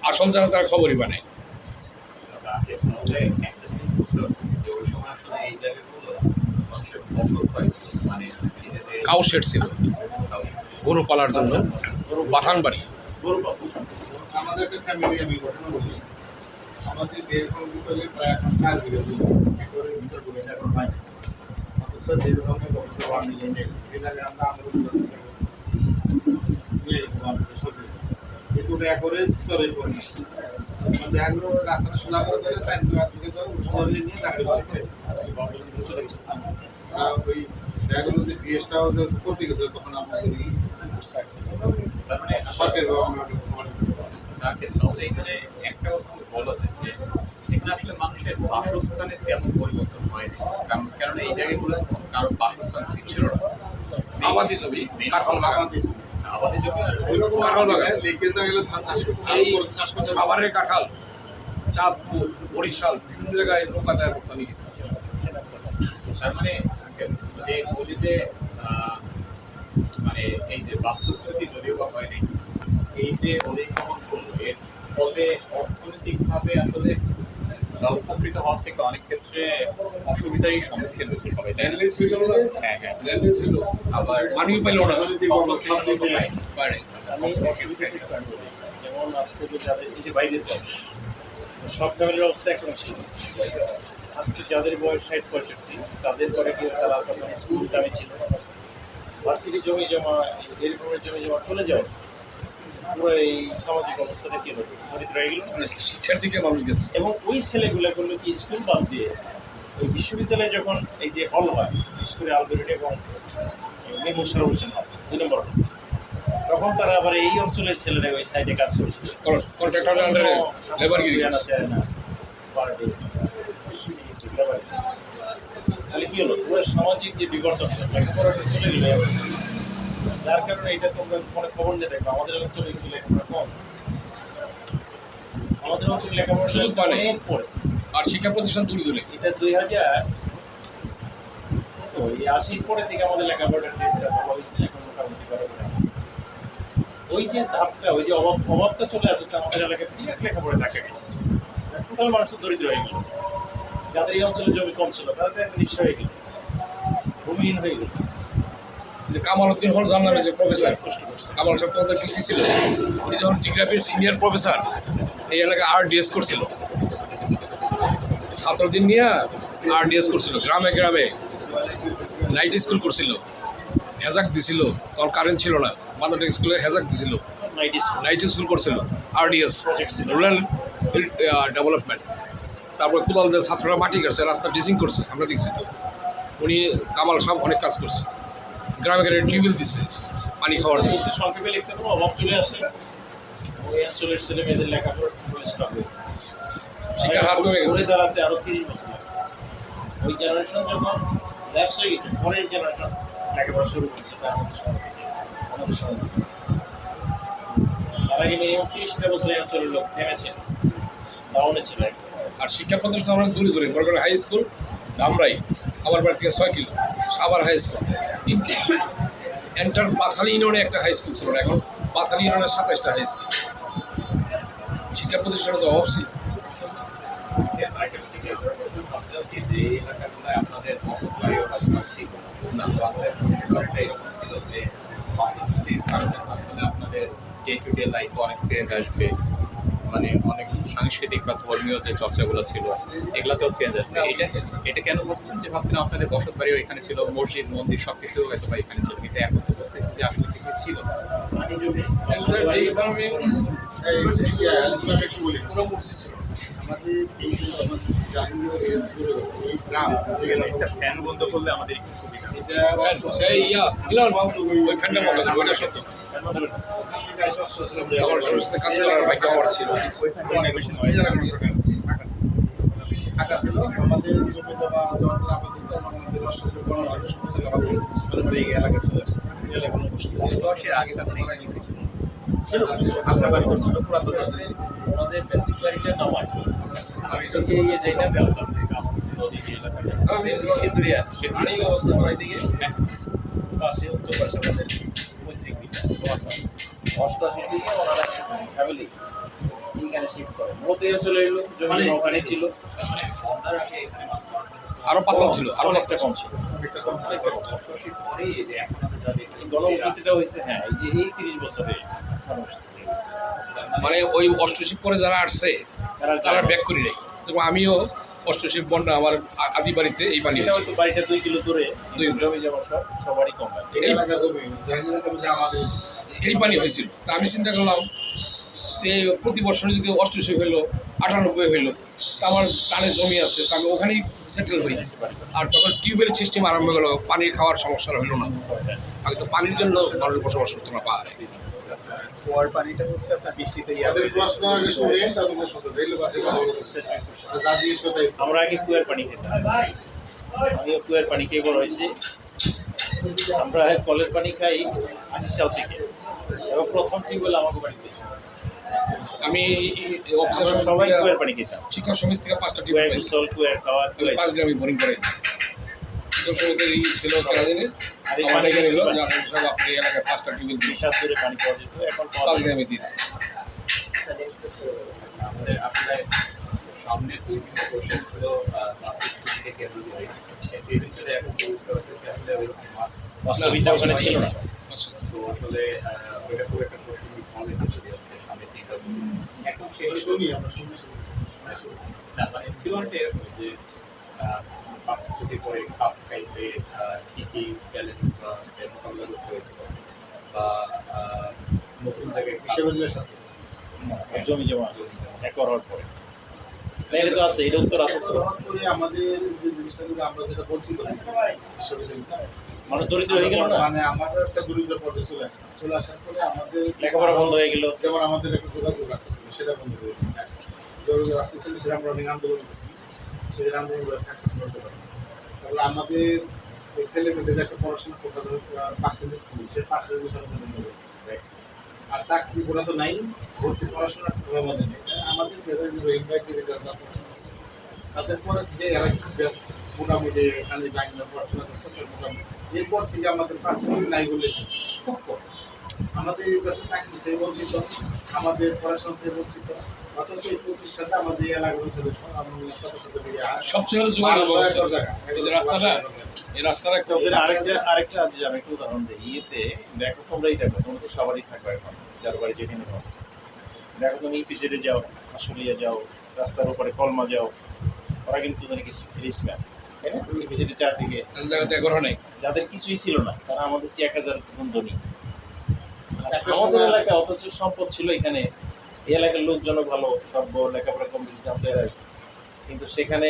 আসল যারা তারা খবরই বানায়। কাউ শেড ছিল গরু পালার জন্য, বাথান বাড়ি। আমাদের একটা ফ্যামিলি আমি ঘটনা বলি, আমাদের এরকম ভিতরে প্রায় এখন 4 বিঘা ছিল, একবারের ভিতর করে এখন হয় না। অথচ যেরকমের ব্যবস্থা 1 মিলিয়ন এই জায়গায় আমরা নিয়ে গেছি আমাদের সব কিন্তু একবারের ভিতরে করে না। জায়গাগুলো রাস্তাটা সোজা করে দিলে 4 বিঘা থেকে যাও সরিয়ে নিয়ে চাকরি করে চলে গেছে। ওই জায়গাগুলো যে বিএসটা করতে গেছে তখন আমাদের সরকারি এখানে একটা বলা যায় যে এখানে আসলে মানুষের বাসস্থানের তেমন পরিবর্তন হয়নি, কারণ এই জায়গাগুলো কারো বাসস্থান ছিল না। আবাদি ছবি কাঁঠাল বাগান, আবাদি জমি কাঁঠাল বাগান, লেকে জায়গায় ধান চাষ এই সাভারের কাঁঠাল, চাঁদপুর, বরিশাল বিভিন্ন জায়গায় নৌকা যায় রপ্তানি। তার মানে যে বলি যে মানে এই যে বাস্তব ক্ষতি যদিও বা হয়নি, এই যে অধিগ্রহণ করলো এর ফলে অর্থনৈতিকভাবে আসলে উপকৃত হওয়ার থেকে অনেক ক্ষেত্রে অসুবিধারই সম্মুখীন হয়েছে সবাই। ল্যান্ডলেস হয়ে গেল না? হ্যাঁ হ্যাঁ, ল্যান্ডলেস ছিল, আবার পানিও পাইল না বাইরে। আমি অসুবিধা থেকে কারণ বলি, যেমন আজ থেকে যাদের এই যে বাইরের বয়স, সব ফ্যামিলির অবস্থা এখন ছিল। আজকে যাদের বয়স 60-65 তাদের পরে কেউ তারা তখন স্কুল দামে ছিল, ভার্সিটি জমি জমা, এরকমের জমি জমা চলে যায়, পুরো এই সামাজিক অবস্থাটা কী হবে, দরিদ্র হয়ে গেল। শিক্ষার দিকে মানুষ গেছে। এবং ওই ছেলেগুলো করলো কি স্কুল বাদ দিয়ে ওই বিশ্ববিদ্যালয়ে যখন এই যে হল হয়, বিশেষ করে আলবেরিট এবং নিমুসার হোসেন হল 2 নম্বর, তখন তারা আবার এই অঞ্চলের ছেলেরা ওই সাইডে কাজ করছে। কন্ট্রাক্টরের আন্ডারে লেবারগিরি করছে। তাহলে কী হলো, পুরো সামাজিক যে বিবর্তন লেখাপড়াটা চলে গেলে, যার কারণে এটা তোমরা মনে খবর নিয়ে দেখবে আমাদের অঞ্চলে কিন্তু লেখাপড়া কম, আমাদের অঞ্চলে লেখাপড়া সুযোগ পায় না। অনেক পড়ে। আর শিক্ষা প্রতিষ্ঠান দূরে দূরে। এটা 2080 পরে থেকে আমাদের লেখাপড়ার ট্রেন্ডটা ভালো হয়েছে, এখন মোটামুটি বরাবর আছে। ওই যে ধাপটা, ওই যে অভাবটা চলে আসছে আমাদের এলাকায়, বিরাট লেখাপড়া দেখা গেছে, টোটাল মানুষের দরিদ্র হয়ে গেল। যাদের এই অঞ্চলে জমি কম ছিল তারা তো একটা নিঃস্ব হয়ে গেল, ভূমিহীন হয়ে গেল। যে কামাল উদ্দিন হল যার নামে যে প্রফেসর, কষ্ট করছে। কামাল সাহেব তোমাদের পিসি ছিল, উনি যখন জিওগ্রাফির সিনিয়র প্রফেসর এই এলাকায় RDS করছিল, ছাত্রদের নিয়ে RDS করছিল, গ্রামে গ্রামে নাইট স্কুল করছিল, হেজাক দিছিল, তখন কারেন্ট ছিল না, মাদ্রাসা স্কুলে হেজাক দিছিল, নাইট স্কুল করছিল, RDS রুরাল ডেভেলপমেন্ট। তারপরে কোদালদের ছাত্ররা মাটি কাটছে, রাস্তা ডিসিং করছে, আমরা দেখছি তো। উনি কামাল সাহেব অনেক কাজ করছে, গ্রামে গ্রামে টিউবওয়েল দিচ্ছে পানি খাওয়ার জন্য। সংক্ষেপে লিখতে কোনো অভাব চলে আসে, ওই অঞ্চলের ছেলে মেয়েদের লেখাপড়া শিক্ষার হার কমে গেছে। দাঁড়াতে আরো 30 বছর লাগছে। ওই জেনারেশন যখন ল্যাপস হয়ে গেছে, পরের জেনারেশন লেখাপড়া শুরু করছে, এটা আমাদের সময় তার আগে মিনিমাম 30টা বছর এই অঞ্চলের লোক থেমেছে, ডাউনে ছিল। আর শিক্ষা প্রতিষ্ঠান অনেক দূরে দূরে, মনে করেন হাই স্কুল ধামরাই, আমার বাড়ি থেকে 6 kilo, Savar high school 3 kilo. এন্টার পাথালি ইউনিয়নে একটা হাই স্কুল ছিল না, এখন পাথালি ইউনিয়নে 27টা হাই স্কুল। শিক্ষা প্রতিষ্ঠানে তো অভাব ছিল। যে এলাকাগুলোয় আপনাদের বসত বাড়ি ওটা ছিল না, আমাদের ছোটটা এরকম ছিল যে বাসের ছুটির কারণে আসলে আপনাদের ডে টু ডে লাইফে অনেক চেঞ্জ আসবে, মানে অনেক সাংস্কৃতিক বা ধর্মীয় যে চর্চাগুলো ছিল এগুলোতেও চেঞ্জ আসবে। এটা কেন বলছিলাম যে ভাবছিলাম আপনাদের বসত বাড়িও এখানে ছিল, মসজিদ মন্দির সব কিছু হয়তো বা এখানে ছিল, কিন্তু এখন তো বুঝতেছি যে আসলে কিছু ছিল না। পুরো মসজিদ ছিল। আমাদের এই গ্রাম একটা ফ্যান বন্ধ করলে আমাদের একটু সুবিধা। সেই ওই ফ্যানটা বন্ধ করে ওইটা সত্য। আমার সাথে কাছে করার ভাগ্য আমার ছিল। আমাদের জমি জমা যখন আমাদের এই এলাকা ছিল, দশের আগে তখন এখানে নিচে ছিল ছিল হালকা বাড়ি করছিল পুরাতন। আমাদের বেসিক বাড়িটা নামায় আমি তো গিয়ে যাই না ব্যবসা নদী এলাকা সিন্দুরিয়া অবস্থা দিকে পাশে উত্তর পাশে আমাদের 35 মিটার 88 থেকে ওনারা ফ্যামিলি এইখানে শিফট করে মূলত এই অঞ্চলে এলো জমি ওখানে ছিল বন্যার আগে এখানে মাত্র 88 আরো পাতলা ছিল, আরো অনেকটা কম ছিল একটা কম ছিল। 88 পরেই এই যে এখন আমরা যা দেখি এই গণবসতিটা হয়েছে হ্যাঁ এই যে এই 30 বছরে গণবসতি হয়েছে। মানে ওই অষ্টশিব পরে যারা আসছে তারা ব্যাক করি নাই। এবং আমিও অষ্টশিব বন্যা আমার আদি বাড়িতে এই পানি এটা হয়েছে। হয়তো বাড়িটা 2 কিলো দূরে দুই জমি জমা সবারই কম হয় এই এলাকার জমি জাহাঙ্গীরের কমছে আমাদের এই পানি হয়েছিল। তা আমি চিন্তা করলাম যে প্রতি বছর যদি অষ্টশিব হইলো 98 হইলো, তা আমার টানে জমি আছে, তা আমি ওখানেই সেটেল হই। আর তখন টিউবের সিস্টেম আরম্ভ হলো, পানির খাওয়ার সমস্যা হলো না। আগে তো পানির জন্য মানুষ বসবাস করতো না পাহাড়ে। কুয়ার পানিটা হচ্ছে আপনার বৃষ্টিতে তাদের প্রশ্ন আগে শুনেন তাদের প্রশ্ন দিলে স্পেসিফিক কোশ্চেন যা জিজ্ঞেস করতে আমরা আগে কুয়ার পানি খেতাম আমিও কুয়ার পানি খেয়ে বড় হয়েছি আমরা কলের পানি খাই 80 সাল থেকে এবং প্রথম টিউবওয়েল আমাকে বাড়িতে আমি অফিসের আমরা সময় সবাই থেকে কুয়ার পানি খেতাম শিক্ষক সমিতি থেকে 5টা টিউব কুয়ার পেয়েছি। গোসল কুয়ার খাওয়া কুয়ার 5 গ্রামই বোরিং করে শিক্ষক সমিতির এই ছিল কেনা জানে আর এই আমার পানি এখানে এলো পানি। যে আপনি সব আপনি এলাকায় 5টা টিউব দিয়েছি, বিশাল করে পানি পাওয়া যেত এখন পাওয়া 5 যায় না। গ্রামে দিয়েছি। আমাদের আসলে সামনে দুই তিনটা কোশ্চেন ছিল প্লাস্টিক থেকে কেন্দ্র করে এর ভিতরে এখন বুঝতে পারতেছি আসলে ওইরকম মাছ বাস্তবিকটা ওখানে ছিল না তো আসলে ওইটা খুব একটা প্রশ্ন মনে হচ্ছে সামনে তিনটা এখন শেষ শুনি আমরা শুনি না মানে ছিল একটা এরকম যে প্লাস্টিক চুরি করে খাপ খাইতে কি কি চ্যালেঞ্জ বা মোকাবিলা করতে হয়েছিল বা নতুন জায়গায় বিশ্ববিদ্যালয়ের সাথে জমি জমা একর হওয়ার পরে না, এটা তো আছে এটা উত্তর আছে তো গ্রহণ করে আমাদের যে জিনিসটা কিন্তু আমরা যেটা বঞ্চিত হয়েছি বিশ্ববিদ্যালয় মানুষ দরিদ্র হয়ে গেল না মানে আমাদের একটা দরিদ্র পর্যায়ে চলে আসার পরে আমাদের লেখাপড়া বন্ধ হয়ে গেল যেমন আমাদের একটা যোগাযোগ রাস্তা ছিল সেটা বন্ধ করে দিয়েছে যোগাযোগ রাস্তা ছিল সেটা আমরা অনেক আন্দোলন করছি সেই আন্দোলন সাকসেস করতে পারি তাহলে আমাদের এই ছেলে মেয়েদের একটা পড়াশোনা করতে পার্সেন্টেজ ছিল সেই পার্সেন্টেজ আমাদের বন্ধ করে দিয়েছে আর চাকরি করা তো নাই ভর্তি পড়াশোনা আমাদের নেই আমাদের মেয়েদের যে ইনভাইট করে যারা পড়াশোনা করছে তাদের পরে থেকে এরা কিছু ব্যাস মোটামুটি এখানে বাংলা পড়াশোনা করছে মোটামুটি এরপর থেকে আমাদের পার্সেন্টেজ নাই বলেছে খুব কম আমাদের এই দেশে চাকরি থেকে বঞ্চিত আমাদের পড়াশোনা থেকে বঞ্চিত অথচ এই প্রতিষ্ঠানটা আমাদের এই এলাকার অঞ্চলে শত শত থেকে সবচেয়ে হলো যোগাযোগ ব্যবস্থা। এই যে রাস্তাটা, এই রাস্তাটা তো ওদের আরেকটা আজ আমি একটু উদাহরণ দিই ইয়েতে দেখো তোমরাই দেখো তোমরা তো সবারই থাকবে এখন যার বাড়ি যেখানে হোক দেখো তুমি ইপিজেডে যাও আশুলিয়া যাও রাস্তার উপরে কলমা যাও ওরা কিন্তু নাকি রিসম্যান তাই না ইপিজেডে চারদিকে জায়গাতে এগোনো নেই। যাদের কিছুই ছিল না তারা আমাদের চেয়ে 1000 গুণ ধনী একটা আমাদের সময়- এলাকায় অথচ সম্পদ ছিল এখানে এই এলাকার লোকজনও ভালো সব লেখাপড়া কমপ্লিট জানতে হয় কিন্তু সেখানে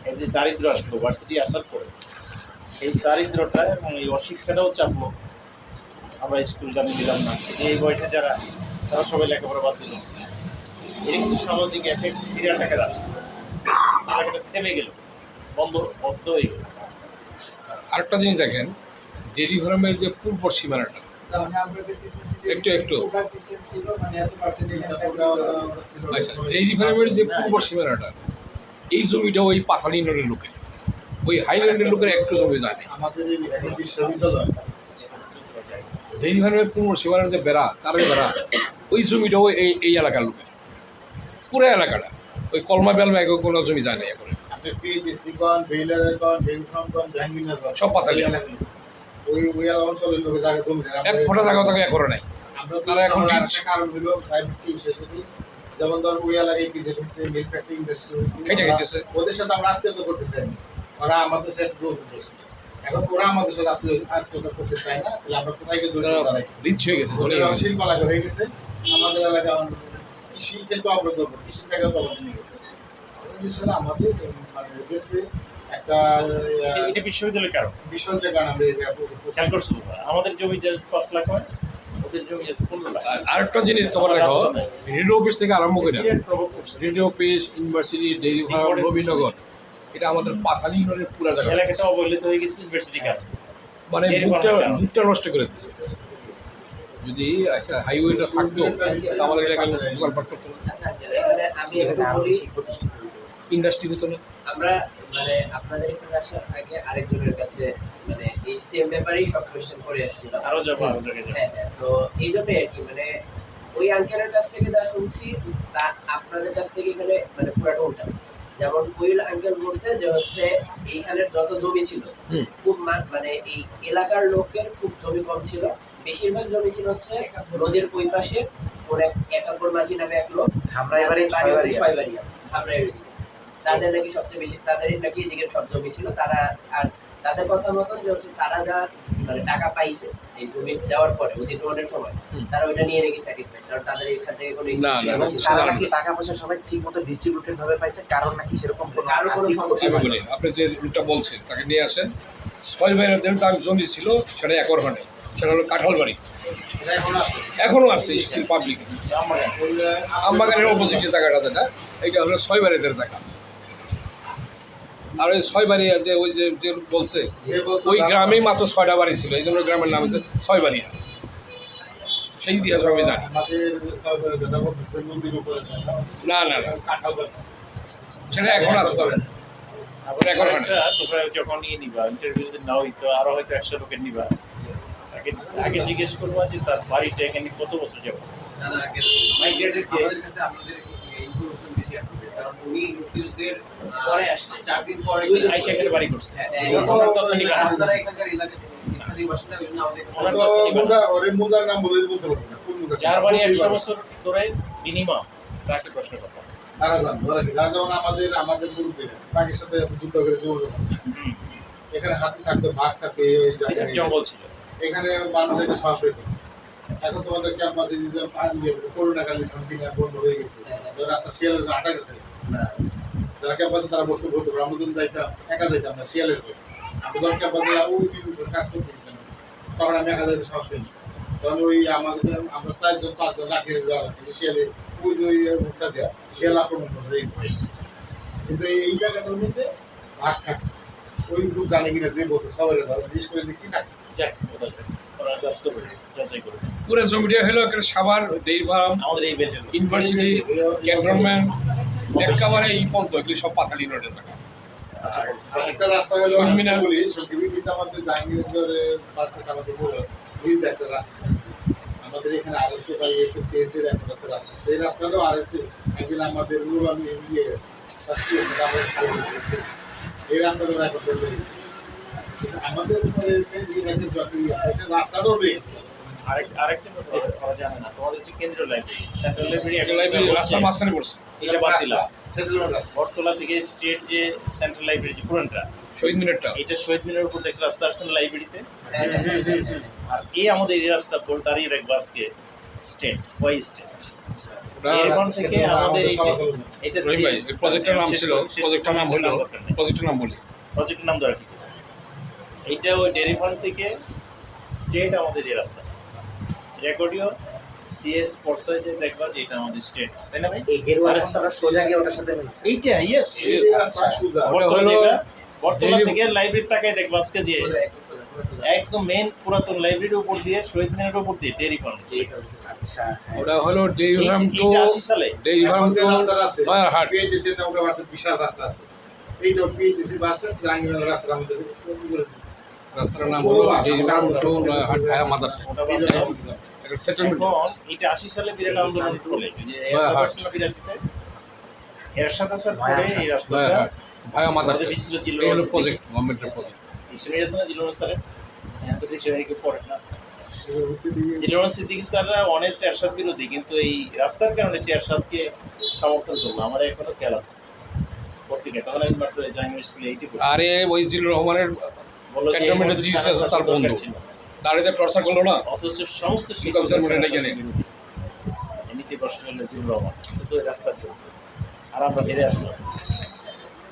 এই যে দারিদ্র আসলো ভার্সিটি আসার পরে এই দারিদ্রটা এবং এই অশিক্ষাটাও চাপলো আমরা স্কুলগামী দিলাম না এই বয়সে যারা তারা সবাই লেখাপড়া বাদ দিল এই কিন্তু সামাজিক এফেক্ট বিরাট টাকা আসছে এলাকাটা থেমে গেল বন্ধ হয়ে গেল আরেকটা জিনিস দেখেন, ডেইরি ফার্মের যে পূর্ব সীমানাটা একটু আচ্ছা, ডেইরি ফার্মের যে পূর্ব সীমানাটা এই জমিটা ওই পাথালি ইউনিয়নের লোকের, ওই হাইল্যান্ডের লোকের একটু জমি যায় না। আমাদের এই বিশ্ববিদ্যালয় ডেইরি ফার্মের পূর্ব সীমানার যে বেড়া তারের বেড়া ওই জমিটাও এই এলাকার লোকের, পুরো এলাকাটা ওই কলমা বেলমা কোনো জমি যায় না এখন। আপনি পিএইচসি কন বেইলারের কন বেলফ্রম কন জাহাঙ্গীরনগর কন সব পাতালি। ওই অঞ্চলের লোকের জায়গা জমি এক ফোঁটা জায়গা তাকে করে নাই। আমরা তারা এখন আমরা rich। একটা কারণ হলো প্রাইভেট টিউশন যদি যেমন ধর ওই এলাকায় পিজেট হচ্ছে মিল্ক ফ্যাক্টরি ইন্ডাস্ট্রি হচ্ছে খেটে খাইতেছে। ওদের সাথে আমরা আত্মীয়তা করতে চাই না ওরা আমাদের সাথে দৌড় করছে এখন ওরা আমাদের সাথে আত্মীয়তা করতে চায় না তাহলে আমরা কোথায় গিয়ে দৌড় তারা দাঁড়াই রিচ হয়ে গেছে, ধনী হয়ে গেছে। শিল্প এলাকা হয়ে গেছে আমাদের এলাকা কৃষি কিন্তু আমরা ধরবো কৃষি জায়গা তো আমাদের নিয়ে গেছে আমাদের মানে দেশে একটা এটা বিশ্ববিদ্যালয়ের কারণ বিষয়টার কারণে আমরা এই জায়গায় খেয়াল করছো তোমরা? আমাদের জমি যে 5 লাখ হয় ওদের জমি আছে 15 লাখ আরেকটা জিনিস তোমার দেখো, রেডিও অফিস থেকে আরম্ভ করে বিরাট প্রভাব পড়ছে radio office, university, dairy farm, Rabinagar, এটা আমাদের পাথালি ইউনিয়নের পুরো জায়গা, এলাকাটা অবহেলিত হয়ে গেছে ইউনিভার্সিটি কারণ মানে ডেইরি মুখটা ফার্মের কারণে। মুখটা নষ্ট করে দিচ্ছে। যদি আচ্ছা হাইওয়েটা থাকতো তাহলে আমাদের এলাকার দোকানপাট করতো না, আচ্ছা, এখানে আমি একটু বলি, ইন্ডাস্ট্রি হতো না। আমরা মানে আপনাদের এখানে আসার আগে আরেকজনের কাছে মানে এই সেম ব্যাপারেই সব কোয়েশ্চেন করে আসছিল। আরো যাবো আরো জায়গায় যাবো। হ্যাঁ হ্যাঁ, তো এই জন্য আর কি মানে ওই আঙ্কেলের কাছ থেকে যা শুনছি তা আপনাদের কাছ থেকে এখানে মানে পুরাটা উল্টা। যেমন ওই আঙ্কেল বলছে যে হচ্ছে এইখানের যত জমি ছিল খুব মানে এই এলাকার লোকের খুব জমি কম ছিল, বেশিরভাগ জমি ছিল হচ্ছে নদীর ওই পাশে ওর একাম্বর মাঝি নামে এক লোক, ধামরাইবাড়ির বাড়ি হচ্ছে ছয়বাড়িয়া। ছয়বাড়িয়া, ধামরাইয়ের ওদিকে। তাদের নাকি সবচেয়ে বেশি, তাদেরই নাকি এদিকে সব জমি ছিল। তারা আর তাদের কথা মতন যে হচ্ছে তারা যা মানে টাকা পাইছে এই জমি দেওয়ার পরে অধিগ্রহণের সময়, তারা ওইটা নিয়ে নাকি স্যাটিসফাইড, কারণ তাদের এখান থেকে কোনো না, না, এবং না, তারা নাকি টাকা পয়সা সবাই ঠিক মতো ডিস্ট্রিবিউটেড ভাবে পাইছে, কারণ নাকি সেরকম কোনো কারো কোনো আর্থিক সমস্যা ক্ষতি আমি হয়নি। বলি, আপনি যে রুটটা বলছেন তাকে নিয়ে আসেন। 6 ভাইয়ের যার জমি ছিল সেটা একর হয় নাই, সেটা হলো কাঁঠাল বাড়ি, এটা এখন আছে এখনও আছে স্টিল পাবলিক। আমবাগানের অপোজিটে জায়গাটা যেটা, এইটা হলো 6 ভাইয়ের জায়গা। আর ওই 6 বাড়ি যে ওই যে বলছে যে বছর ওই গ্রামেই মাত্র 6টা বাড়ি ছিল, এই জন্য গ্রামের নাম হচ্ছে 6 বাড়ি। সেই ইতিহাস আমি জানি। আমাদের যে সরকারে যেটা বলতেছে নদীর উপরে না না না, কাঁঠাল বাড়ি। সেটা এখন আছে তবে আবার এখন হয় না। একটা তোমরা যখন নিবা ইন্টারভিউ নাও তো আরো হয়তো 100 লোকের নিবা, আগে আগে জিজ্ঞেস করবা যে তার বাড়িটা এখানে কত বছর যাবো। মাইগ্রেটের যে আমাদের কাছে আপনাদের ইনফরমেশন বেশি accurate, কারণ উনি মুক্তিযুদ্ধের পরে আসছে। 4 দিন পরে দুই আইসা এখানে বাড়ি করছে। হ্যাঁ, ওনার তথ্য নিবা না। আপনারা এখানকার এলাকা স্থানীয় বাসিন্দা, ওই জন্য আমাদের কাছে ওনার তো তথ্য নিবা না। মুজা ওরে মুজার নাম বলে বলতে পারবো না, কোন মুজা যার বাড়ি 100 বছর ধরে মিনিমাম তাকে প্রশ্ন করতে হবে। তারা জান ওরা কি যার যেমন আমাদের মুরব্বীরা পাকির সাথে যুদ্ধ করে জীবন যাপন করছে। হুম, এখানে হাতি থাকতো, বাঘ থাকে, ওই এটা জায়গায় জঙ্গল ছিল। এখানে মানুষ একটা শ্বাস হইতো। এখন তোমাদের ক্যাম্পাসে যে পাঁচ দিয়ে করোনাকালীন কিনা বন্ধ হয়ে গেছে, রাস্তা শিয়ালের যে আটা গেছে, যারা ক্যাম্পাসে তারা বসে বলতে পারে। আমরা যখন যাইতাম একা যাইতাম না, শিয়ালের হয়ে আমি যখন ক্যাম্পাসে ওই 3 বছর কাজ করতে গেছিলাম, তখন আমি একা যাইতে সাহস পেয়েছি। তখন ওই আমাদের আমরা 4জন 5জন লাঠি নিয়ে যাওয়া আছে শিয়ালে, ওই যে ওই রোডটা দেওয়া শিয়াল আক্রমণ করছে এই ভয়ে। কিন্তু এই জায়গাটার মধ্যে ভাগ থাকে, ওই লোক জানে কিনা যে বসে সবাই জিজ্ঞেস করে যে কি থাকে। যাক, ওরা জাজ করবে, যাচাই করবে। পুরো জমিটা হলো একটা সাভার ডেইরি ফার্ম, আমাদের এই বেল্টের ইউনিভার্সিটি, ক্যান্টনমেন্ট, একেবারে এই পর্যন্ত এগুলি সব পাথালি রোডের জায়গা। একটা রাস্তা হলো শহীদ মিনার। বলি সরকারি নিজ আমাদের জাহাঙ্গীরনগরের ভার্সেস আমাদের নিজ একটা রাস্তা। আমাদের এখানে আরএসএ বা এসএসসি এর একটা রাস্তা, সেই রাস্তাটাও আরএসএ একদিন আমাদের নুরানি ইয়ে শাস্ত্রীয় আমাদের খালি হয়েছে। এই রাস্তাটা এখন করবে আমাদের উপরে একটা জটিল আছে, এটা রাস্তাটাও রয়েছে। আরেকটা ব্যাপার ওরা জানে না, তোমাদের যে কেন্দ্রীয় লাইব্রেরি, সেন্ট্রাল লাইব্রেরি একটা লাইব্রেরি রাস্তার মাঝখানে পড়ছে, এটা বাদ দিলাম। সেটেলমেন্ট রাস্তা। বটতলা থেকে স্টেট যে সেন্ট্রাল লাইব্রেরি যে পুরানটা, শহীদ মিনারটা। এটা শহীদ মিনারের উপর দেখে রাস্তা আসছে না লাইব্রেরিতে। হ্যাঁ, হ্যাঁ, হ্যাঁ, হ্যাঁ। আর এই আমাদের এই রাস্তা পর দাঁড়িয়ে দেখবো আজকে স্টেট ওয়াই স্টেট। ওটা এরপর থেকে আমাদের এটা রহিম ভাই, এই প্রজেক্টের নাম ছিল, প্রজেক্টের নাম হলো, প্রজেক্টের নাম বলি, প্রজেক্টের নাম দেওয়ার কি করে? এইটা ওই ডেয়ারি ফার্ম থেকে স্টেট আমাদের এই রাস্তা রেকর্ডিও সিএস পর্সাইজে দেখবা যে এটা আমাদের স্টেট, তাই না ভাই? এই গেরুয়া রাস্তাটা সোজা গিয়ে ওটার সাথে মিলছে। এইটা ইয়েস, এই রাস্তা সুজা। বটতলা হলো যেটা, বটতলা daily- থেকে লাইব্রেরি তাকায় দেখবা আজকে যে সোজা, একদম সোজা, পুরো সোজা। একদম মেন পুরাতন লাইব্রেরির উপর দিয়ে শহীদ মিনারের উপর দিয়ে ডেয়ারি ফার্ম। আচ্ছা, হ্যাঁ। ওটা হলো ডেইরি ফার্ম টু, এইটা 80 সালে ডেইরি ফার্ম এখন যে টু রাস্তাটা আছে, নয়ারহাট। পিএইচসি তে আমরা ভার্সেস বিশাল রাস্তা আছে। এইটা পিএইচসি ভার্সেস জাহাঙ্গীরনগর রাস্তা আমাদের করে দিতেছে। রাস্তার নাম হলো ডেইরি ফার্ম টু নয়ারহাট ভায়া মাদার। ওটা বাদ দাও। একটা সেটেলমেন্ট। এখন এটা 80 সালে বিরাট আন্দোলন ফলে যে নয়ারহাট। 82তে এরশাদ আসার পরে এই রাস্তাটা নয়ারহাট ভায়া মাদার। আমাদের বিশ্বজিৎ এই হলো জিল্লুর প্রজেক্ট, গভর্নমেন্টের প্রজেক্ট। ইসলামিয়াসনা জিল্লুর স্যার এত ডিকশনারি পড়ে না। সিদ্দিকী জিল্লুর সিদ্দিকী স্যাররা অনেস্ট এরশাদ বিরোধী, কিন্তু এই রাস্তার কারণে যে এরশাদকে সমর্থন করলো আমার এখনো খেয়াল আছে। পত্রিকা তখন আমি মাত্র জাহাঙ্গীর স্কুলে এইটি পড়ি। আরে ওই জিল্লুর রহমানের বললো যে ক্যান্টনমেন্টের জি এস তার বন্ধু, তার এদের টর্চার করলো না। অথচ সমস্ত লোকাল চেয়ারম্যান এটা জানে। এমনিতে কষ্ট হলো জিল্লুর রহমান, কিন্তু এই রাস্তার জন্য আর আমরা হেরে আসলাম।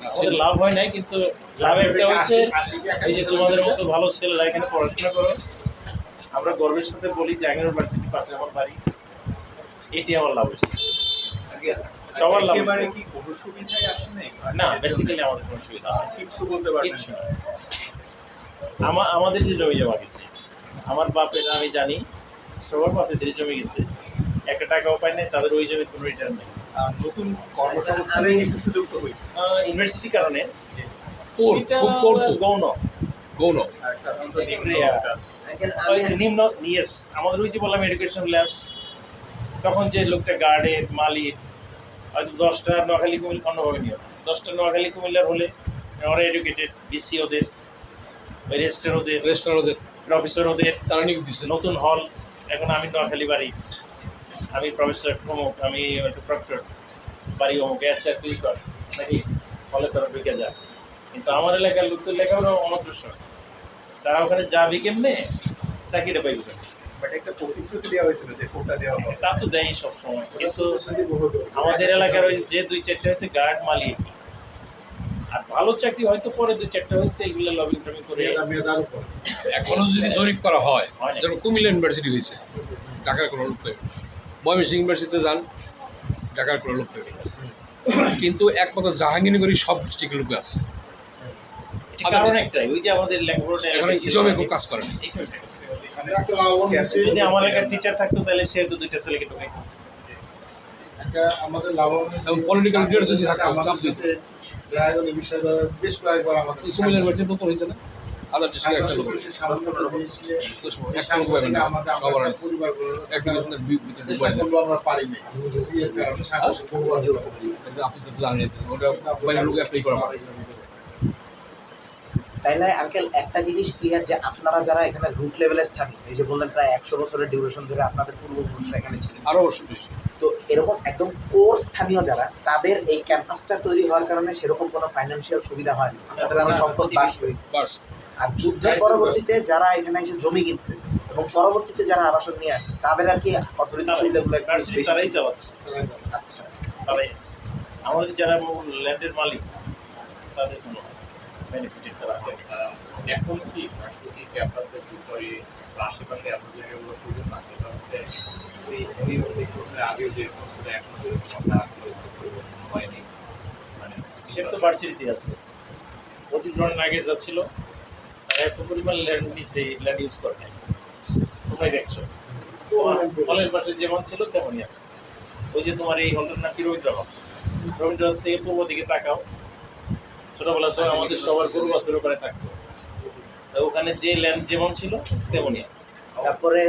আমাদের লাভ হয় নাই, কিন্তু লাভ একটা হচ্ছে এই যে তোমাদের মতো ভালো ছেলেরা এখানে পড়াশোনা করো। আমরা গর্বের সাথে বলি জাহাঙ্গীর ইউনিভার্সিটি পাশে আমার বাড়ি, এটি আমার লাভ হচ্ছে। সবার লাভ একেবারে হচ্ছে। কি কোনো সুবিধাই আসে নাই? না, বেসিক্যালি আমাদের কোনো সুবিধা হয় না। কিছু বলতে পারবেন কিচ্ছু না। না। আমাদের যে জমি জমা গেছে, আমার বাপের আমি জানি সবার বাপেদের জমি গেছে, একটা টাকাও পায় নাই, তাদের ওই জমির কোনো রিটার্ন নেই। নতুন কর্মসংস্থানের কিছু সুযোগ তো হয়েছে। ইউনিভার্সিটির কারণে পোর এটা খুব পোর তো গৌণ গৌণ আঙ্কেল ওই আমি নিম্ন ইয়েস আমাদের ওই যে বললাম এডুকেশন ল্যাবস তখন যে লোকটা গার্ডের মালিক হয়তো 10টা নোয়াখালী কুমিল্লা অন্যভাবে নিও 10টা নোয়াখালী কুমিল্লার হলে ওরা এডুকেটেড বিসি ওদের রেজিস্টার ওদের রেজিস্ট্রার ওদের প্রফেসর ওদের তারা নিয়োগ দিচ্ছে নতুন হল এখন আমি নোয়াখালী বাড়ি আমি প্রফেসর অমুক আমি প্রক্টর বাড়ি অমুক আচ্ছা তুই কর নাকি হলে তারা ঢুকে যায় কিন্তু আমার এলাকার লোকদের লেখাপড়া অনগ্রসর তারা ওখানে যাবি কেমনে চাকরিটা পাইবে কেমনে? বাট একটা প্রতিশ্রুতি দেওয়া হয়েছিল যে কোটা দেওয়া হবে। তা তো দেয় সব সময় কিন্তু সাথে বহু দূর। আমাদের এলাকার ওই যে 2-4টা হয়েছে গার্ড মালিক আর ভালো চাকরি হয়তো পরে 2-4টা হয়েছে এগুলো লবিং টবিং করে মেধার উপর। এখনো যদি জরিপ করা হয় হয় না। যেমন কুমিল্লা ইউনিভার্সিটি হয়েছে ঢাকার কোনো লোক পাইবে না। ময়মনসিংহ ইউনিভার্সিটিতে যান ঢাকার কোনো লোক পাইবে না। কিন্তু একমাত্র জাহাঙ্গীরনগরী সব ডিস্ট্রিক্টের লোক আছে এটা কারণ একটাই ওই যে আমাদের লেখাপড়াটা এখানে ইসলামে খুব কাজ করে না। আমরা একটা লাভবান হচ্ছি। যদি আমার এলাকার টিচার থাকতো তাহলে সে তো 2টা ছেলেকে ঢুকাইতো একটা আমাদের লাভবান হচ্ছি। এবং political leader যদি থাকে, আমাদের চাপ দিত। সাথে দেখা গেল এই বিষয়ে বেশ কয়েকবার আমাদের কুমিল্লা ইউনিভার্সিটি প্রথম হয়েছে না আদার ডিস্ট্রিক্টে একটা লোক আছে। সামনে দিয়েছিলে। একটা লোক পাইবে না সবার আছে পরিবারগুলোর একদিন আপনার ভিতরে চেষ্টা করলেও আমরা পারিনি। এর কারণে সাংবাদিক বহুবার হয়েছে। আপনি তো জানেন ওটা বাইরের লোক অ্যাপ্লাই করা হয় তাইলে আঙ্কেল একটা জিনিস ক্লিয়ার যে আপনারা যারা এখানে রুট লেভেলে স্থানীয় এই যে বললেন প্রায় 100 বছরের ডিউরেশন ধরে আপনাদের পূর্বপুরুষরা এখানে ছিলেন, আরও অবশ্য বেশি তো এরকম একদম কোর স্থানীয় যারা তাদের এই ক্যাম্পাসটা তৈরি হওয়ার কারণে সেরকম কোনো ফাইন্যান্সিয়াল সুবিধা হয়নি, আপনাদের আমরা সম্পদ বাস করেছি। বাস আর যুদ্ধের পরবর্তীতে যারা এখানে এসে জমি কিনছে এবং পরবর্তীতে যারা আবাসন নিয়ে আসছে তাদের আর কি অর্থনৈতিক সুবিধাগুলো একটু ভার্সিটি বেশি তারাই ছিল? চালাচ্ছে আচ্ছা, তারাই আছে আমাদের যারা মূল ল্যান্ডের মালিক তাদের কোনো বেনিফিটের তারা হয় না। এখন কি ভার্সিটি ক্যাম্পাসের ভিতরে বা আশেপাশে এত জায়গাগুলো খুঁজে না যেটা হচ্ছে ওই আগেও যে এখন কথা হয়নি মানে সে তো ভার্সিটিতে আছে অধিগ্রহণের আগে যা ছিল তারা এত পরিমাণ ল্যান্ড নিচে ল্যান্ড ইউজ করে নাই তোমরাই দেখছো হলের পাশে যেমন ছিল তেমনই আছে ওই যে তোমার এই হলটার নাম কি রবীন্দ্রনাথ রবীন্দ্রনাথ থেকে পূর্ব দিকে তাকাও ছোটবেলা তো আমাদের সবার গরু বছর ওখানে থাকতো তা ওখানে যে ল্যান্ড যেমন ছিল তেমনই আছে তারপরে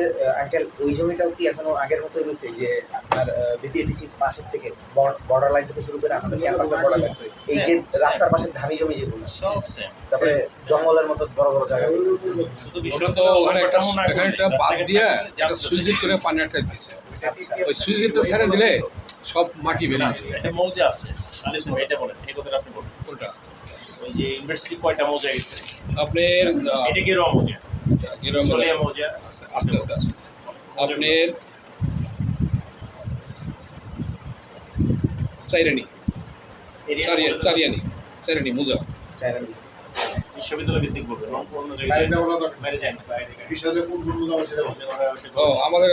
আঙ্কেল ওই জমিটাও কি এখনো আগের মতোই রয়েছে যে আপনার বিপিএটিসি পাশের থেকে বর্ডার লাইন থেকে শুরু করে আমাদের ক্যাম্পাসের বর্ডার লাইন এই যে রাস্তার পাশে ধানি জমি যেগুলো, সব সেম তারপরে জঙ্গলের মতো বড় বড় জায়গা, শুধু ওটা বিষয় তো ওখানে একটা এখানে একটা বাদ দিয়ে একটা সুইচ করে পানি আটকে দিচ্ছে ওই সুইচ গেটটা ছেড়ে দিলে সব মাটি বেরিয়ে যাবে একটা মৌজা আছে আরে স্যার এটা বলেন এই কথাটা আপনি বলুন কোনটা ওই যে ইউনিভার্সিটি কয়টা মৌজা গেছে আপনার এটা কি রং মৌজা সোলিয়া মৌজা আস্তে আস্তে আসুন আপনার চাইরানি চারিয়ানি মোজা বিশ্ববিদ্যালয় ভিত্তিক বলবে রংপুর অন্য বাইরে জায়গায় যাওয়া দরকার। বাইরে যায় না বিষয়ে কোন কোন বুঝাবো সেটা বলো। ও আমাদের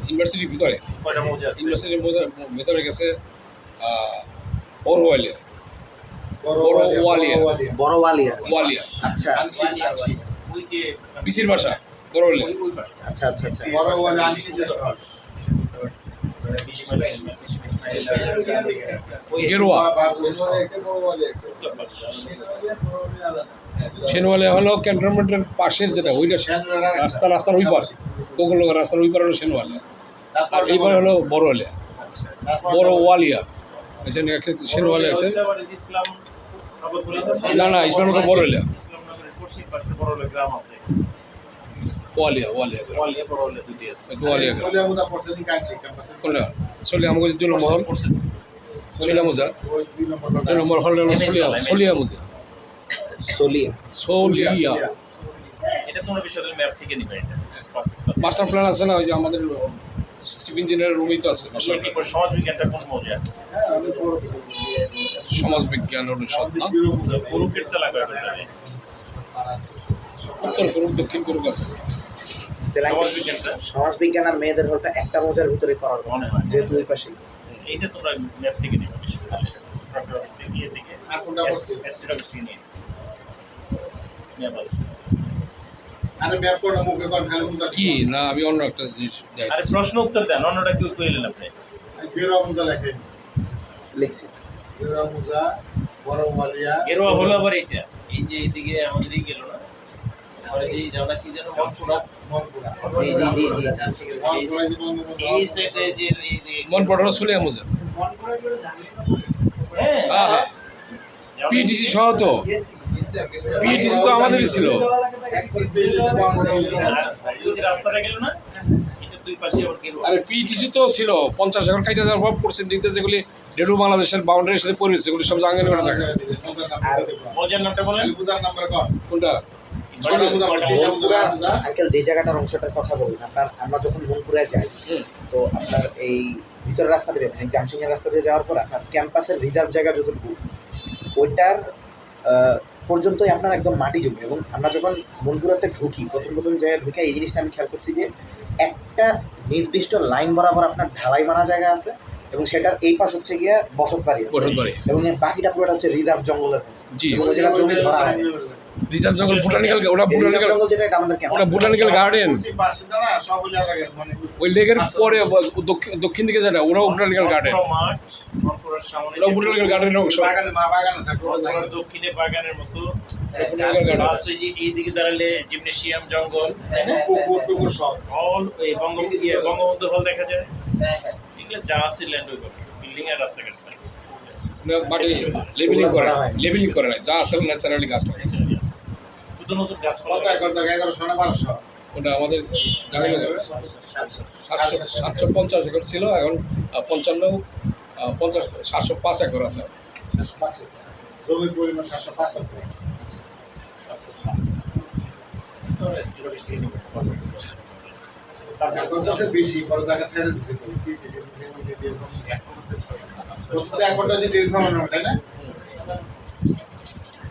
ইউনিভার্সিটির ভিতরে কয়টা মৌজা আছে ইউনিভার্সিটির মোজার ভিতরে গেছে বড়োয়ালিয়া ওয়ালিয়া। বড় ওয়ালিয়া, ওয়ালিয়া আচ্ছা ওই যে বিসির ভাষা বড়োয়ালিয়া ওই পাশে আচ্ছা আচ্ছা আচ্ছা বড় বড় আংশিক একটা ওই গেরুয়া সেনওয়ালিয়া হলো ক্যান্টনমেন্টের পাশের যেটা ওইটা রাস্তার ওই পাশ গোকুলনগর রাস্তার ওই পার হলো সেনওয়ালিয়া আর এইবার হলো বড়োয়ালিয়া বড় ওয়ালিয়া এখানে সেনওয়ালিয়া আছে ইসলাম না ইসলামনগর বড়োয়ালিয়া ইসলামনগরের পশ্চিম পাশে বড় গ্রাম আছে ওয়ালিয়া ওয়ালিয়া বড় দুটি আছে ওয়ালিয়া সোলিয়া মুজা পড়ছেন কাছে ক্যাম্পাসে কোনটা চলে আমাকে 2 নম্বর হল সোলিয়া মোজা ওই 2 নম্বর 2 নম্বর হল হলো সোলিয়া মোজা সোলিয়া এটা তোমরা বিশ্ববিদ্যালয় ম্যাপ থেকে নিবে এটা মাস্টার প্ল্যান আছে না ওই যে আমাদের সিভিল ইঞ্জিনিয়ারের রুমই তো আছে মাস্টার কি করে সমাজ বিজ্ঞানটা কোন মৌজা হ্যাঁ আমি পড়ব সমাজ বিজ্ঞান অনুষদ না কুরুকের চালা করে উত্তর করুক দক্ষিণ করুক আছে সমাজ বিজ্ঞানটা সমাজ বিজ্ঞান আর মেয়েদের হলটা একটা মৌজার ভিতরে পড়ার মনে হয় যেহেতু ওই পাশে। এইটা তোমরা ম্যাপ থেকে নিবে বিশ্ববিদ্যালয় নিয়ে থেকে আর কোনটা পড়ছে এসটি অফিস থেকে নিয়ে ম্যাপ আছে আরে ম্যাপ কোনটা মুখে কোন খালি মুজা কি না আমি অন্য একটা জিনিস যাই আরে প্রশ্ন উত্তর দেন অন্যটা কি কইলেন আপনি গেরুয়া মুজা লেখেন লিখছি গেরুয়া মুজা বড় ওয়ালিয়া গেরুয়া হলো আবার এইটা এই যে এইদিকে আমাদেরই গেল না আমরা এই জায়গা কি যেন মনপুরা মনপুরা জি জি জি জি মনপুরা যে বঙ্গবন্ধু এই সাইডে যে এইদিকে মন পড়ানো চলে আমুজা হ্যাঁ হ্যাঁ পিটিসি সহ তো পিটিসি তো আমাদেরই ছিল একবার পেয়েছে বাউন্ডারি এই যে রাস্তাটা গেল না এটা দুই পাশে আবার গেল আরে পিটিসি তো ছিল 50 একর কাইটা দেওয়ার পর পার্সেন্টিতে যেগুলি ডেরু বাংলাদেশের বাউন্ডারির সাথে পড়েছে সেগুলি সব জাঙ্গানি করা থাকে মজার নামটা বলেন বুঝার নাম্বার কর কোনটা আঙ্কেল যে জায়গাটার অংশটার কথা বলুন আপনার আমরা যখন মনপুরায় যাই হুম। তো আপনার এই ভিতরের রাস্তা দিয়ে মানে জামসিংয়ের রাস্তা দিয়ে যাওয়ার পর আপনার ক্যাম্পাসের রিজার্ভ জায়গা যতটুকু ওইটার পর্যন্তই আপনার একদম মাটি জমি এবং আমরা যখন মনপুরাতে ঢুকি প্রথম জায়গায় ঢুকে এই জিনিসটা আমি খেয়াল করছি যে একটা নির্দিষ্ট লাইন বরাবর আপনার ঢালাই মারা জায়গা আছে এবং সেটার এই পাশ হচ্ছে গিয়ে বসত বাড়ি আছে বসত বাড়ি। এবং এর বাকিটা পুরোটা হচ্ছে রিজার্ভ জঙ্গলের জি এবং ওই জায়গায় জমি ধরা হয় রিজার্ভ জঙ্গল বোটানিক্যাল ওটা রিজার্ভ বোটানিক্যাল জঙ্গল যেটা এটা আমাদের ওটা ক্যাম্পাস বোটানিক্যাল গার্ডেন পাশে দাঁড়া সব লাগে মানে ওই লেকের পরে দক্ষিণ দিকে যেটা ওরাও বোটানিক্যাল গার্ডেন পুরো মাঠ মনপুরার সামনে ওরাও বোটানিক্যাল গার্ডেনের অংশ বাগানে মা বাগান আছে মনপুরার দক্ষিণে বাগানের মতো বোটানিক্যাল গার্ডেন বাস এই যে এইদিকে দাঁড়ালে জিমনেশিয়াম জঙ্গল তাই না পুকুর টুকুর সব হল এই বঙ্গবন্ধু হল দেখা যায় হ্যাঁ হ্যাঁ এগুলো যা আছে ল্যান্ড ওই বিল্ডিং আর রাস্তাঘাট সাইড মাটি লেবেলিং করে না লেবেলিং করে না যা আসলে ন্যাচারালি গাছ লাগে শুধু নতুন গাছপালা কত একর জায়গা 1100 না 1200 ওটা আমাদের জানি না 750 একর ছিল এখন 705 একর আছে 705 জমির পরিমাণ 705 একর এখন তো সে বেশি বড় জায়গা ছেড়ে দিছে তো কি দিছে দিছে মধ্যে দিয়ে একরটা যে দীর্ঘ মানে তাই না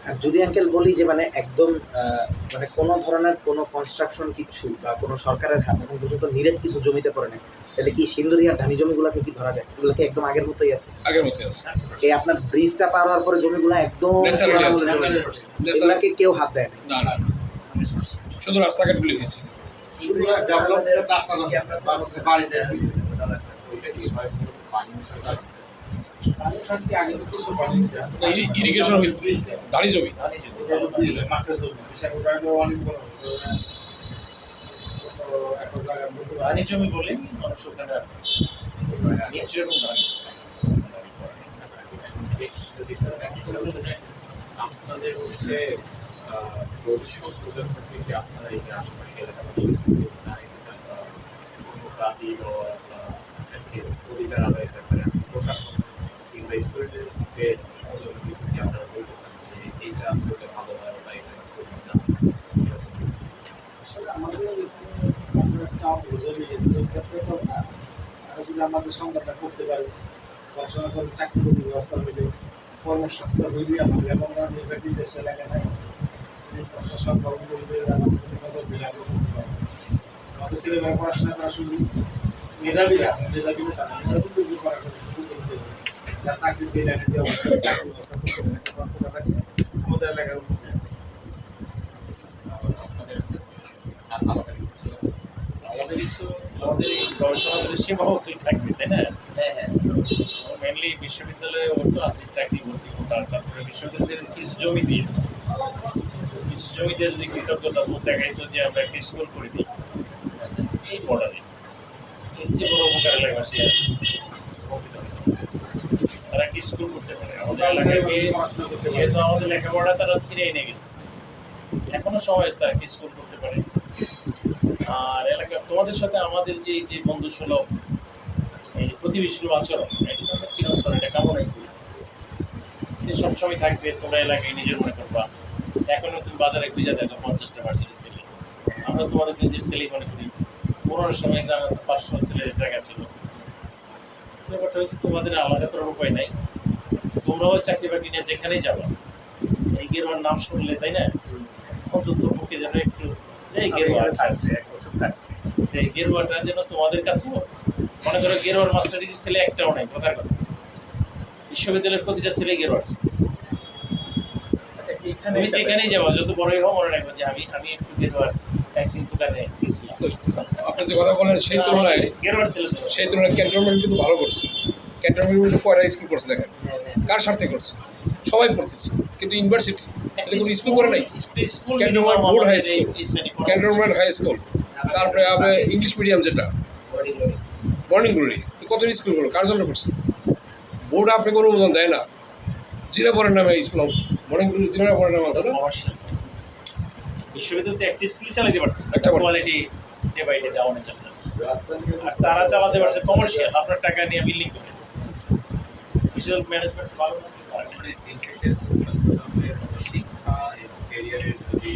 আর যদি আঙ্কেল বলি যে মানে একদম মানে কোনো ধরনের কোনো কনস্ট্রাকশন কিছু বা কোনো সরকারের হাত এখন পর্যন্ত নিরেট কিছু জমিতে পড়ে না তাহলে কি সিন্দুরি আর ধানি জমিগুলোকে কি ধরা যায় এগুলো কি একদম আগের মতোই আছে আগের মতো আছে এই আপনার ব্রিজটা পার হওয়ার পরে জমিগুলো একদম Naturally আছে। এগুলাকে কেউ হাত দেয় না না শুধু রাস্তাঘাটগুলি হয়েছে পুরো ডেভেলপমেন্ট রাস্তা না বাকি বাড়িটা দিছে পানি থাকতে আগে তো কিছু পানি ছিল ইরিগেশন ধানি জমি মাছের জন্য বিশাল ওটা অনেক বড় তো একটা জায়গা বলতে পানি জমি বলে মানুষ ওখানে নিচু এবং ধানি আপনাদের হচ্ছে ভবিষ্যৎ প্রজন্ম থেকে আপনারা এই যে আশেপাশে এলাকাবাসী জানিতে চান বা কোনো দাবি বা অধিকার আদায়ের ব্যাপারে প্রশাসন কিংবা স্টুডেন্টের মধ্যে সহযোগিতা কিছু কি আপনারা বলতে চান যে এইটা করলে ভালো হয় বা এটা করলে না এরকম কিছু আসলে আমাদের আমরা চাপ জমি স্কুল ক্ষেত্রে করব না আর যদি আমাদের সন্তানটা করতে পারে পড়াশোনা করে চাকরি করতে ব্যবস্থা হইলে কর্মসংস্থান হইলে আমাদের এমন ধরনের বিদেশ এলাকা নাই এই প্রশাসন ভবন করবে আমাদের নজর দিলে আমরা করতে পারবো আমাদের ছেলেমেয়েরা পড়াশোনা করার সুযোগ মেধাবীরা তারা মেধাবী করার সুযোগ করে দেবে যা চাকরি যে লাইনে যে অবস্থা চাকরি ব্যবস্থা করতে পারে আমাদের এলাকার আপনাদের আর আলাদা কিছু ছিল আমাদের কিছু আমাদের এই গবেষণাগুলো সীমাবদ্ধই থাকবে তাই না হ্যাঁ হ্যাঁ মেনলি বিশ্ববিদ্যালয়ে ওর তো আছে চাকরি ভর্তি কোটা তারপরে বিশ্ববিদ্যালয়ের কিছু জমি দিয়ে যদি কৃতজ্ঞতা বোধ দেখাইত যে আমরা একটা স্কুল করে দিই এই বর্ডারে এর যে বড় উপকার এলাকাবাসী আছে তারা একটা স্কুল করতে পারে আমাদের এলাকাকে যেহেতু আমাদের লেখাপড়া তারা ছিঁড়ে এনে গেছে এখনো সময় আছে তারা একটা স্কুল করতে পারে আর এলাকা তোমাদের সাথে আমাদের যে এই যে বন্ধু সুলভ এই যে প্রতিবেশী সুলভ আচরণ এটা তো আমরা চিরন্তন এটা কামনাই করি যে সবসময় থাকবে তোমরা এলাকায় নিজের মনে করবা এখন নতুন বাজারে খুঁজে দেখো 50টা ভার্সিটি ছেলে আমরা তোমাদের নিজের ছেলেই মনে করি পুরোনো সময় গ্রামে 500 ছেলের জায়গা ছিল ব্যাপারটা হচ্ছে তোমাদের আলাদা করার উপায় নাই তোমরাও চাকরি বাকরি নিয়ে যেখানেই যাবা এই গেরুয়ার নাম শুনলে তাই না অন্তত পক্ষে যেন একটু এই গেরুয়া থাকছে এক বছর থাকছে এই গেরুয়াটা যেন তোমাদের কাছেও মনে করো গেরুয়ার মাস্টার ডিগ্রি ছেলে একটাও নাই কথার কথা বিশ্ববিদ্যালয়ের প্রতিটা ছেলে গেরুয়ার ছিল তুমি যেখানেই যাবো যত বড়ই হও মনে রাখবো যে আমি একটু গেরুয়ার একদিন দোকানে গেছিলাম আপনি যে কথা বলেন সেই তুলনায় গেরুয়ার ছেলে ছিল। সেই তুলনায় ক্যান্টনমেন্ট কিন্তু ভালো করছে ক্যান্টনমেন্ট পয়লা স্কুল করছে দেখেন কার স্বার্থে করছে সবাই পড়তেছে কিন্তু ইউনিভার্সিটি কোনো স্কুল করে নাই। School cantonment board high school, cantonment high school, তারপরে আবার ইংলিশ মিডিয়াম যেটা মর্নিং গ্লোরি, তো কত স্কুল করলো, কার জন্য করছে? বোর্ড আপনাকে অনুমোদন দেয় না। জিরা পরের নামে স্কুল আছে, মর্নিং গ্লোরি জিরা পরের নাম আছে না? বিশ্ববিদ্যালয় তো একটা স্কুলই চালাতে পারছে, একটা পারছে। কোয়ালিটি ডে বাই ডে ডাউনে চলে যাচ্ছে। আর তারা চালাতে পারছে কমার্শিয়াল, আপনার টাকা নিয়ে বিল্ডিং করতে। বিশ্ববিদ্যালয় ম্যানেজমেন্ট ভালো না কি পারে না। মানে দিন শেষে শিক্ষা এবং ক্যারিয়ারের যদি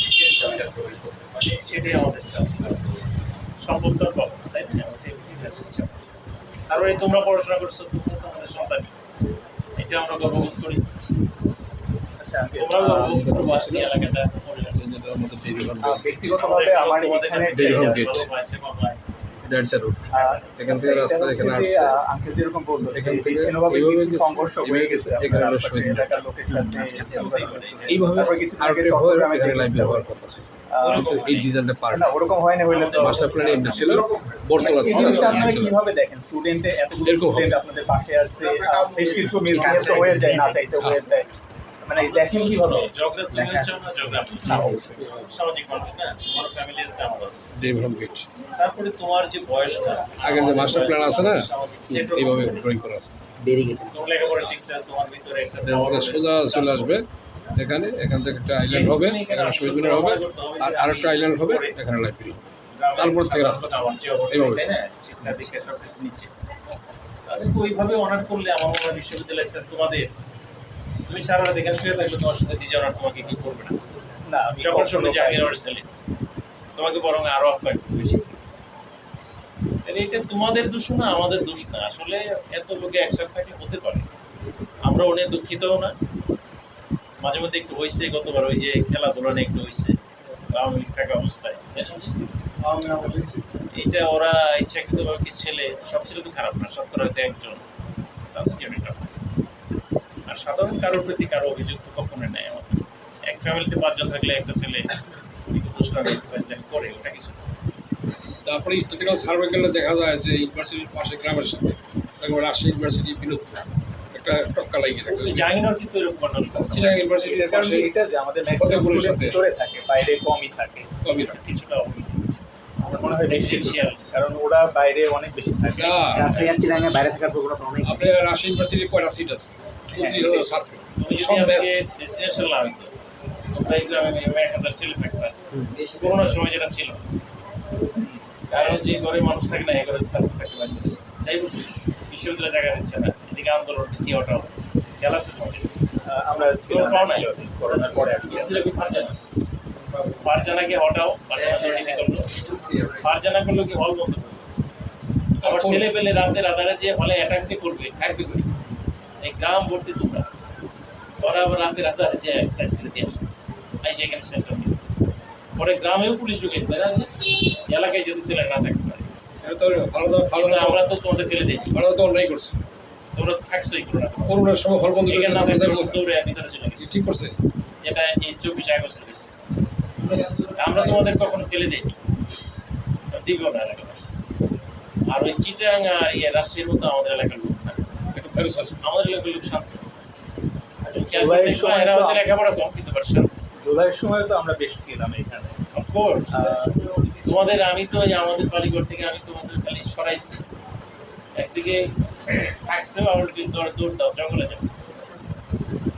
বিশেষ চাহিদা প্রবেশ করতে পারে, সেটাই আমাদের চাপ, সম্পদটার পাবো না, তাই না? আমাদের ইন্ডাস্ট্রি চাপ। তারপরে তোমরা পড়াশোনা করছো, তোমরা তো আমাদের সন্তানই, এটা আমরা গর্ববোধ করি। তোমরাও গর্ববোধ করো আজকে এলাকাটা ব্যক্তিগতভাবে আমার এখানে এখান থেকে রাস্তা এখানে আসছে, আঙ্কেল যেরকম বললো এখান থেকে বিচ্ছিন্নভাবে এইভাবে কিছু গেছে, সংঘর্ষ এইভাবে হয়ে গেছে এখানে আপনার শহীদ মিনার। এলাকার লোকের সাথে এইভাবে তারপর কিছু আর আগে একটা হয় চট্টগ্রামে এখানে যে লাইব্রেরি হওয়ার কথা ছিল, কিন্তু এই ডিজাইনটা পারে না ওরকম হয়নি হইলে তো মাস্টার প্ল্যানে এমনি ছিল, বর্তমান এই জিনিসটা আপনারা কিভাবে দেখেন? স্টুডেন্টে এতগুলো এরকম হবে। স্টুডেন্ট আপনাদের পাশে আসছে, বেশ কিছু মিসবিহেভ হয়ে যায়, না চাইতে হয়ে যায়, মানে দেখেন কিভাবে? জগরা তুমি হচ্ছে না জগরা সামাজিক মানুষ না, তোমার ফ্যামিলি আছে, আমার আছে। ডেভেলপ গেট তারপরে তোমার যে বয়সটা, আগের যে মাস্টার প্ল্যান আছে না, সামাজিক এইভাবে ড্রয়িং করা আছে। ব্যারিকেড তোমরা লেখাপড়া শিখছো, তোমার ভিতরে একটা এর মধ্যে সোজা চলে আসবে এখানে, এখান থেকে একটা আইল্যান্ড হবে, এখানে শহীদ মিনার হবে, আর আরেকটা আইল্যান্ড হবে, এখানে লাইব্রেরি হবে। তারপর থেকে রাস্তাটা আমার যে অবস্থা, এইভাবে তাই না? শিক্ষা দীক্ষা সব কিছু নিচ্ছে। তাদেরকে ওইভাবে অনার করলে আমার মনে হয় বিশ্ববিদ্যালয় তোমাদের, তুমি সারা রাত এখানে শুয়ে থাকলে তোমার সাথে ডিজাইন তোমাকে কি করবে না। না আমি যখন কখনো শুনবে যে আমি ছেলে, তোমাকে বরং আরো আপ্যায়ন করবে বেশি। তাহলে এটা তোমাদের দোষ না, আমাদের দোষ না। আসলে এত লোকে একসাথে থাকলে হতে পারে। আমরা অনেক দুঃখিতও না, মাঝে মধ্যে একটু হয়েছে, গতবার ওই যে খেলাধুলা নিয়ে একটু হয়েছে আওয়ামী লীগ থাকা অবস্থায়, তাই না? এটা ওরা ইচ্ছাকৃতভাবে কি ছেলে, সব ছেলে তো খারাপ না, শতকরা হয়তো একজন, তাদের জন্য এটা হয়। আর সাধারণ কারোর প্রতি কারো অভিযোগ তো কখনোই নেই আমাদের। এক ফ্যামিলিতে 5 জন থাকলে একটা ছেলে একটু দুষ্কর্ম করে, ওটা কিছু না। তারপরে স্ট্যাটিক্যাল সার্ভে করলে দেখা যায় যে ইউনিভার্সিটির পাশে গ্রামের সাথে একবার রাজশাহী ইউনিভার্সিটি বিনোদপুর একটা টক্কা লাগিয়ে থাকে, ওই জাহাঙ্গীরনগর কিন্তু এরকম ঘটনা চিটাগাং ইউনিভার্সিটির কারণ পাশে এটা যে আমাদের ফতেপুরের সাথে ভিতরে থাকে, বাইরে কমই থাকে। কমই থাকে। কিছুটা অবশ্যই আমার মনে হয় বেশি, রেসিডেন্সিয়াল। কারণ ওরা বাইরে অনেক বেশি থাকে। না, রাজশাহী আর চিরাঙ্গে বাইরে থাকার প্রবণতা অনেক বেশি। আপনার রাজশাহী ইউনিভার্সিটির কয়টা সিট আছে? 29,000 ছাত্র, তুমি যদি সব আজকে ব্যাচ। রেসিডেন্সিয়াল না হইতো, তোমরা এই গ্রামে 1,000 ছেলে থাকবে করোনার সময় যেটা ছিল। কারণ যে ঘরে মানুষ থাকে না, এই ঘরে ছাত্র থাকতে বাধ্য হচ্ছে। যাই হোক, বিশ্ববিদ্যালয় জায়গা দিচ্ছে না, এদিকে আন্দোলন পিছিয়ে ওঠাও খেলা আছে তোমাদের। আমরা তোমরা পাও নাই করোনার পরে আসছি। ইসরা কি ফারজানা, ফারজানাকে হটাও, ফারজানা দুর্নীতি করলো, ফারজানা করলো কি হল বন্ধ করলো। আবার ছেলে পেলে রাতে রাতারে যে হলে অ্যাটাক যে করবে, থাকবে করি এই গ্রাম ভর্তি তোমরা, ওরা আবার রাতে রাতারে যে এক্সারসাইজ করে দিয়ে আসবে, আইসে এখানে সেন্টার নিয়ে পরে গ্রামেও পুলিশ ঢুকেছে, তাই না? এলাকায় যদি ছেলে না থাকতে পারে, এটা তো ভালো কিন্তু আমরা তো তোমাদের ফেলে দিই, ভালো তো অন্যায় করছে। তোমরা থাকছোই করোনা, করোনার সময় হল বন্ধ করে এখানে না থাকতে ছাত্রদের দৌড়ে ভিতরে চলে গেছে, ঠিক করছে। যেটা এই 24 আগস্ট হয়েছে। আমরা তোমাদের কখনো ফেলে দিই, দিব না এলাকায়। আর ওই চিটাং আর রাজশাহীর মতো আমাদের এলাকার লোক না, একটু ফেরত আছে। আমাদের এলাকার লোক শান্ত। খেয়াল জুলাইয়ের করতে সময় এরা তো হয়তো লেখাপড়া কম, কিন্তু শান্ত। জুলাইয়ের সময় তো আমরা বেশ ছিলাম এখানে। অফকোর্স তোমাদের, আমি তো এই আমাদের বাড়িঘর থেকে আমি তোমাদের খালি সরাইছি, একদিকে থাকছে আবার দৌড় দাও জঙ্গলে যাও,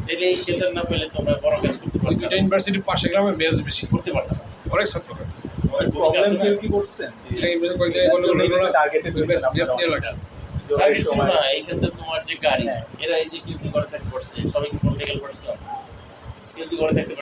তাহলে এই শেল্টার না পেলে তোমরা বড় কাজ করতে ওই পারতে দুইটা ইউনিভার্সিটির পাশে গ্রামে মেজ বেশি, করতে পারতাম না। অনেক ছাত্র থাকে। আমাদের ভূমিকা প্রবলেম আছে না, ফিল কি করছেন? চিটাগাং ইউনিভার্সিটি কয়েকদিন আগে বললো না, টার্গেটেড মেজ নিয়ে লাগছে। টার্গেট ছিল না। এইখান থেকে তোমার যে গাড়ি, এরা এই যে কিউটি করে থাকতে পারছে, সবাইকে পলিটিক্যাল পারসন কিউটি করে থাকতে